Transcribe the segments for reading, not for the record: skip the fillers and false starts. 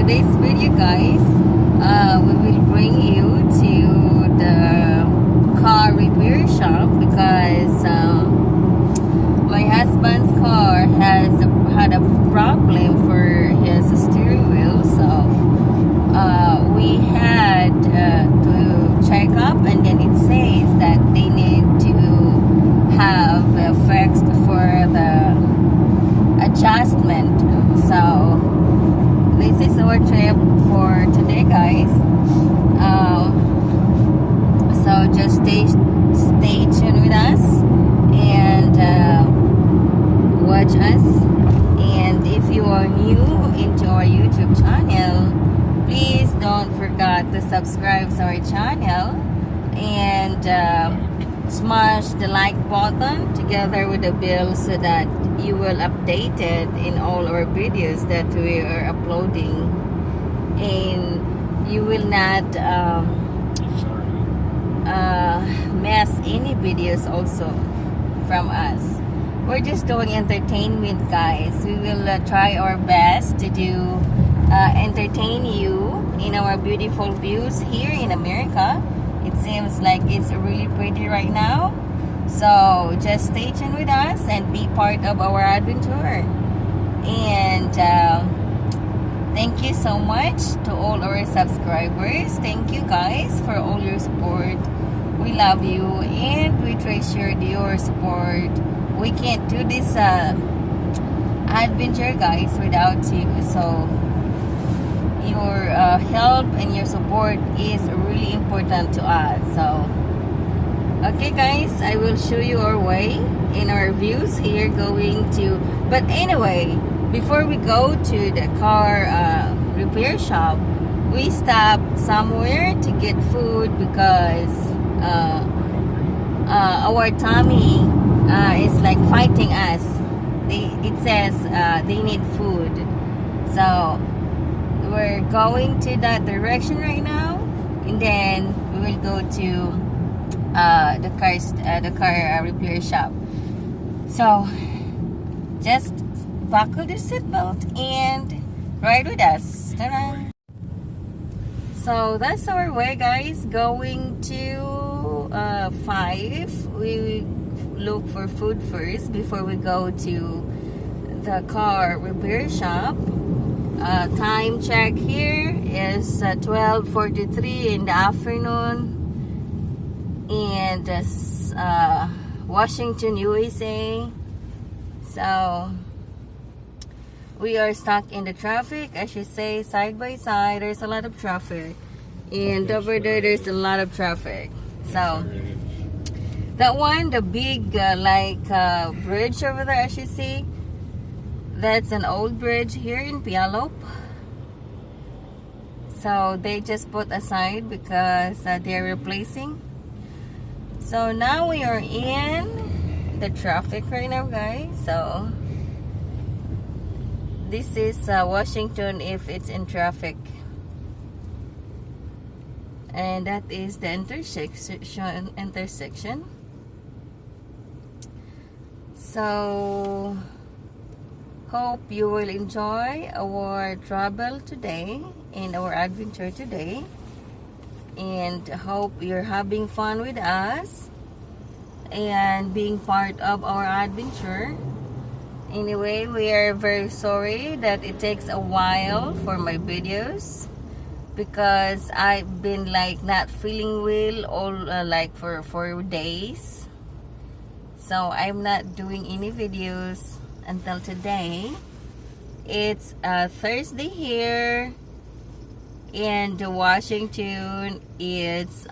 today's video, guys, we will bring you to the car repair shop because my husband's car has had a problem for his steering wheel, so we had to check up, and then it says that they need to have fixed for the adjustment. So this is our trip for today, guys. So just stay tuned with us and watch us. And if you are new into our YouTube channel, please don't forget to subscribe to our channel and smash the like button together with the bell so that you will updated in all our videos that we are uploading, and you will not miss any videos also from us. We're just doing entertainment, guys. We will try our best to do entertain you in our beautiful views here in America. It seems like it's really pretty right now. So just stay tuned with us and be part of our adventure. And thank you so much to all our subscribers. Thank you, guys, for all your support. We love you and we treasure your support. We can't do this adventure, guys, without you. So your help and your support is really important to us. So okay, guys, I will show you our way in our views here going to, but anyway, before we go to the car repair shop, we stop somewhere to get food because our tummy is like fighting us. It says they need food, so we're going to that direction right now, and then we will go to the car repair shop. So just buckle the seatbelt and ride with us. Ta-da! So that's our way, guys, going to 5. We look for food first before we go to the car repair shop. Time check here is 12:43 in the afternoon, and Washington, USA. So we are stuck in the traffic, I should say, side by side. There's a lot of traffic, and over there's a lot of traffic. So that one, the big bridge over there, I should say, that's an old bridge here in Pialop. So they just put aside because they're replacing. So now we are in the traffic right now, guys. So this is Washington if it's in traffic. And that is the intersection. So hope you will enjoy our travel today and our adventure today, and hope you're having fun with us and being part of our adventure. Anyway, we are very sorry that it takes a while for my videos because I've been like not feeling well all like for 4 days. So I'm not doing any videos until today. It's Thursday here in Washington. It's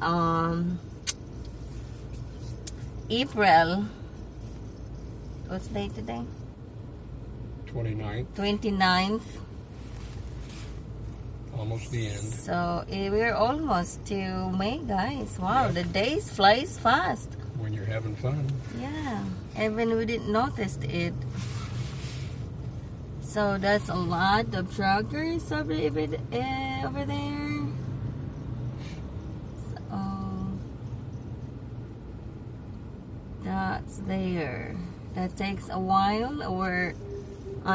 April. What's the date today? 29th. Almost the end. So we're almost to May, guys. Wow, the days flies fast. When you're having fun. Yeah, even we didn't notice it. So that's a lot of truckers over there. So that's there. That takes a while.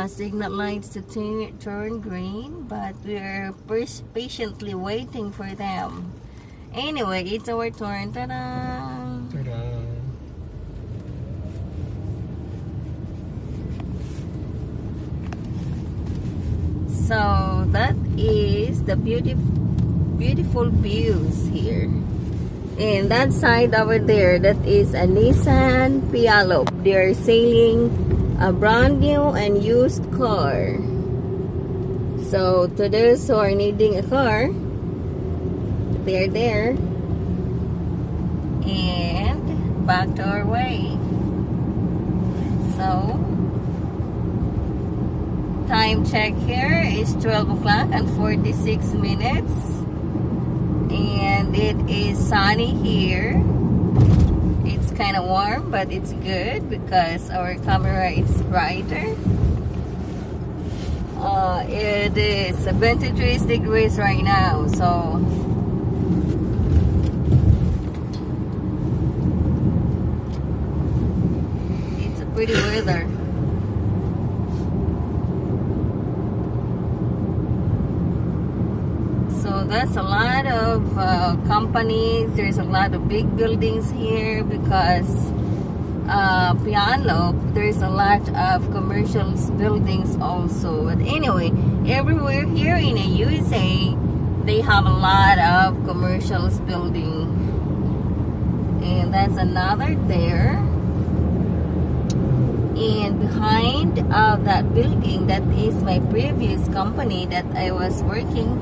signal lights to turn green, but we are patiently waiting for them. Anyway, it's our turn. Ta-da! Ta-da. So that is the beautiful views here. And that side over there, that is a Nissan Pialop. They are selling a brand new and used car. So to those who are needing a car, they're there. And back to our way. So time check here is 12 o'clock and 46 minutes. And it is sunny here. It's kind of warm, but it's good because our camera is brighter. It is 73 degrees right now, so it's a pretty weather. So that's a lot of companies. There's a lot of big buildings here because Piano, there's a lot of commercial buildings also. But anyway, everywhere here in the USA, they have a lot of commercial building. And that's another there. And behind that building, that is my previous company that I was working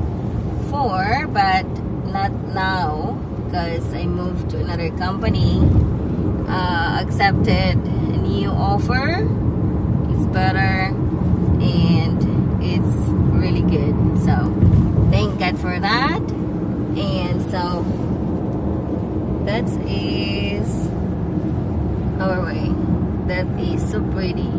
for, but not now because I moved to another company. Accepted a new offer. It's better and it's really good. So thank God for that. And so that is our way. That is so pretty.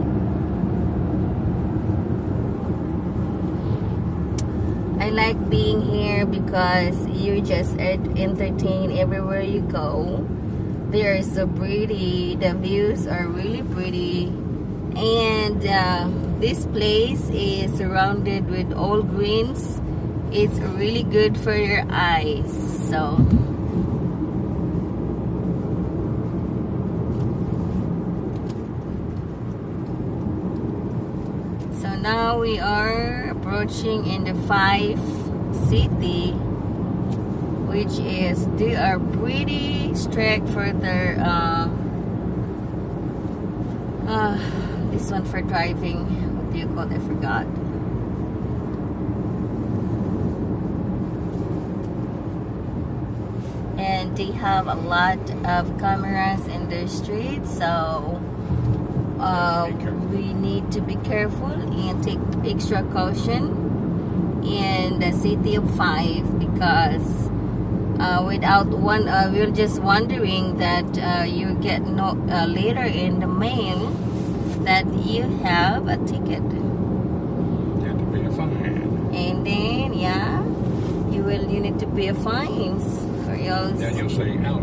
I like being here because you just entertain everywhere you go. They are so pretty. The views are really pretty. And this place is surrounded with all greens. It's really good for your eyes. So now we are approaching in the 5 city, which is, they are pretty strict for their this one for driving. What do you call it? I forgot. And they have a lot of cameras in the streets, so we need to be careful and take extra caution in the city of 5 because without one, we're just wondering that you get later in the mail that you have a ticket. You have to pay a fine. And then, yeah, you need to pay a fines for yours. Then you'll say, ouch.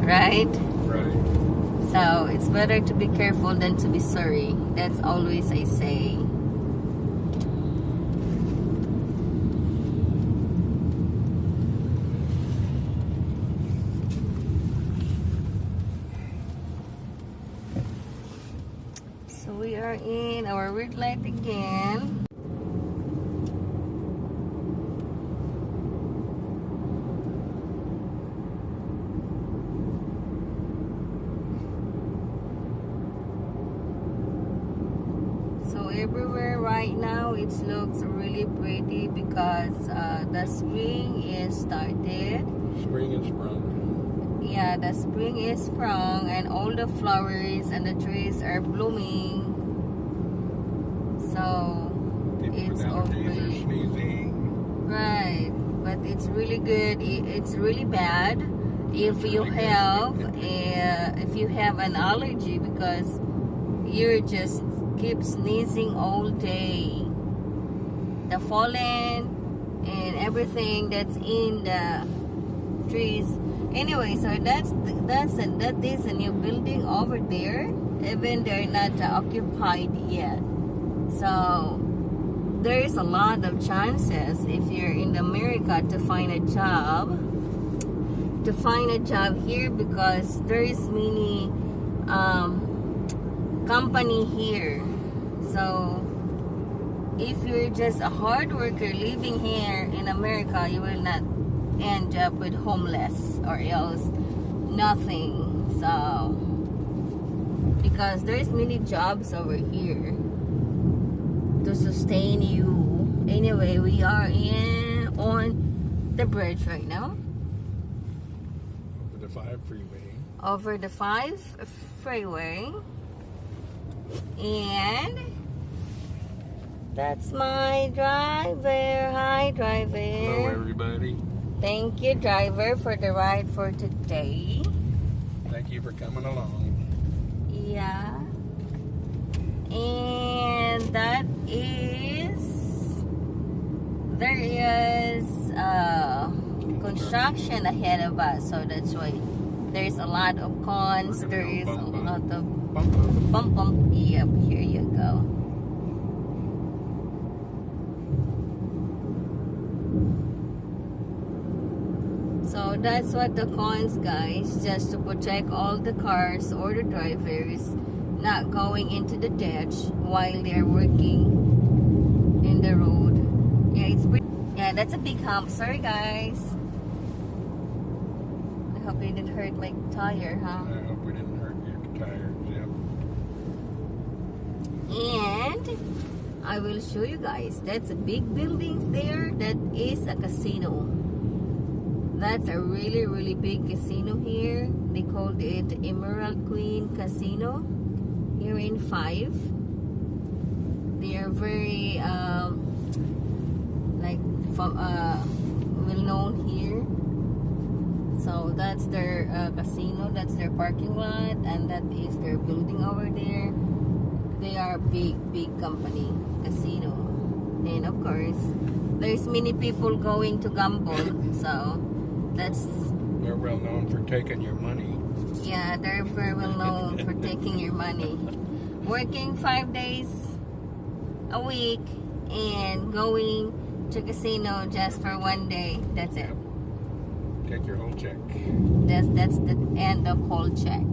Right? Right. So it's better to be careful than to be sorry. That's always I say. So we are in our red light again. Everywhere right now it looks really pretty because the spring is started. Spring is sprung. Yeah, the spring is sprung and all the flowers and the trees are blooming. So People it's with all allergies are pretty. sneezing. Right, but it's really good. It's really bad if you have an allergy because you're just keep sneezing all day. The pollen and everything that's in the trees. Anyway, so that is a new building over there. even they're not occupied yet. So there is a lot of chances if you're in America to find a job. Here because there is many company here. So if you're just a hard worker living here in America, you will not end up with homeless or else nothing. So because there's many jobs over here to sustain you. Anyway, we are on the bridge right now. Over the 5 freeway. Over the 5 freeway. And that's my driver. Hi, driver. Hello, everybody. Thank you, driver, for the ride for today. Thank you for coming along. Yeah. And that is, there is construction ahead of us, so that's why there's a lot of cons. There is a lot of bump. Yep, here you go. So that's what the cons, guys, just to protect all the cars or the drivers not going into the ditch while they're working in the road. Yeah, it's pretty. Yeah, that's a big hump. Sorry, guys. I hope it didn't hurt my tire, huh? I hope we didn't hurt your tires. Yep. And I will show you guys. That's a big building there. That is a casino. That's a really, really big casino here. They called it Emerald Queen Casino here in 5. They are very well known here. So that's their casino, that's their parking lot, and that is their building over there. They are a big company, casino. And of course, there's many people going to gamble. So that's... They're well known for taking your money. Yeah, they're very well known for taking your money. Working 5 days a week and going to casino just for 1 day. That's it. Take your whole check. That's the end of whole check.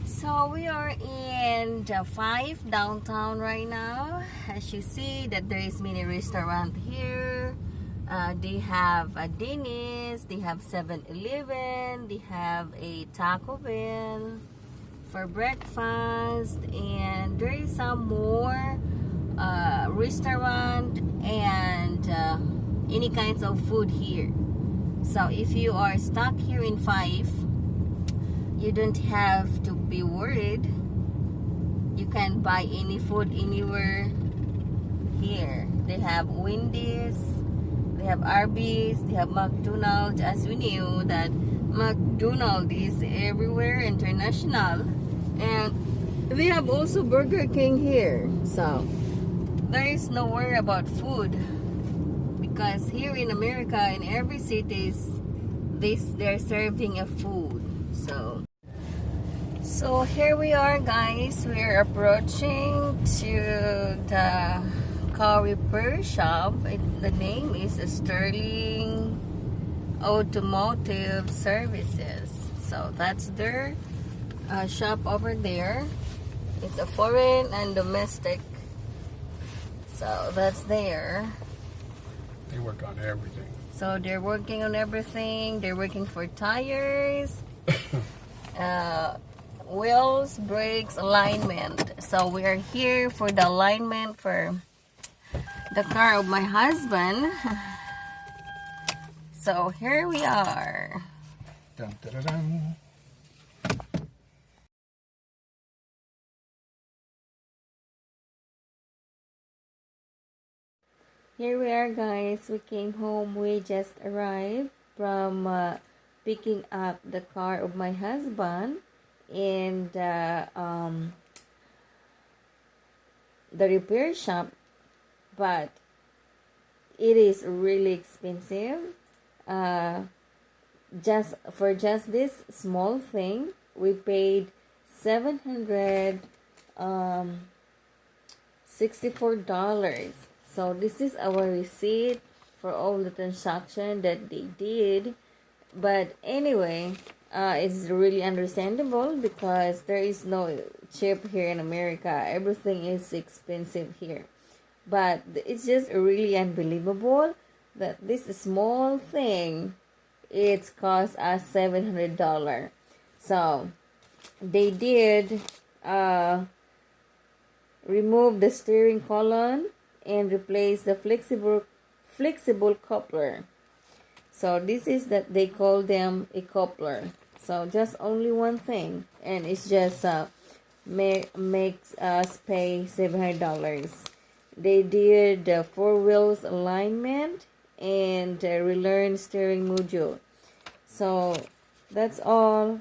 So we are in the 5 downtown right now. As you see that there is many restaurant here. They have a Denny's, they have 7-Eleven, they have a Taco Bell for breakfast, and there is some more restaurant and any kinds of food here. So if you are stuck here in 5, you don't have to be worried. You can buy any food anywhere here. They have Wendy's, they have Arby's, they have McDonald's. As we knew that McDonald's is everywhere, international. And we have also Burger King here. So there is no worry about food, because here in America, in every city, they're serving a food. So here we are, guys. We're approaching to the car repair shop. The name is Sterling Automotive Services. So that's their shop over there. It's a foreign and domestic. So that's there. They work on everything. So they're working on everything. They're working for tires, wheels, brakes, alignment. So we are here for the alignment for the car of my husband. So here we are. Dun, dun, dun, dun. Here we are, guys. We came home. We just arrived from picking up the car of my husband in the repair shop, but it is really expensive. Just this small thing, we paid $764. So this is our receipt for all the transaction that they did. But anyway, it's really understandable because there is no cheap here in America. Everything is expensive here. But it's just really unbelievable that this small thing, it's cost us $700. So they did remove the steering column and replace the flexible coupler. So this is that they call them a coupler. So just only one thing, and it's just makes us pay $700. They did the 4 wheels alignment and relearn steering module. So that's all.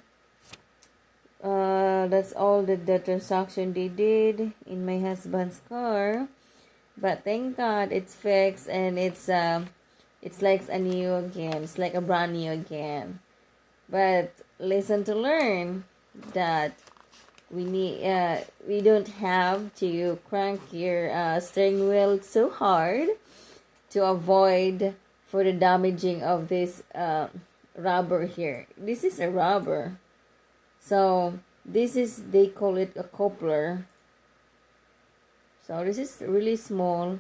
That's all the transaction they did in my husband's car. But thank God it's fixed, and it's like a new again. It's like a brand new again. But lesson to learn that we don't have to crank your steering wheel so hard to avoid for the damaging of this rubber here. This is a rubber. So this is, they call it a coupler. So this is really small.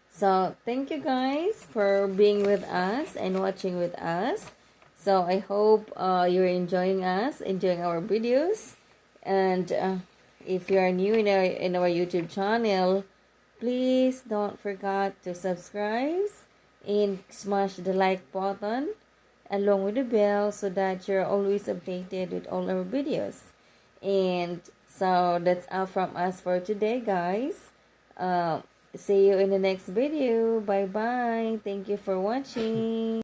So thank you guys for being with us and watching with us. So I hope you're enjoying our videos. And if you are new in our YouTube channel, please don't forget to subscribe and smash the like button along with the bell so that you're always updated with all our videos. And so that's all from us for today, guys. See you in the next video. Bye bye. Thank you for watching.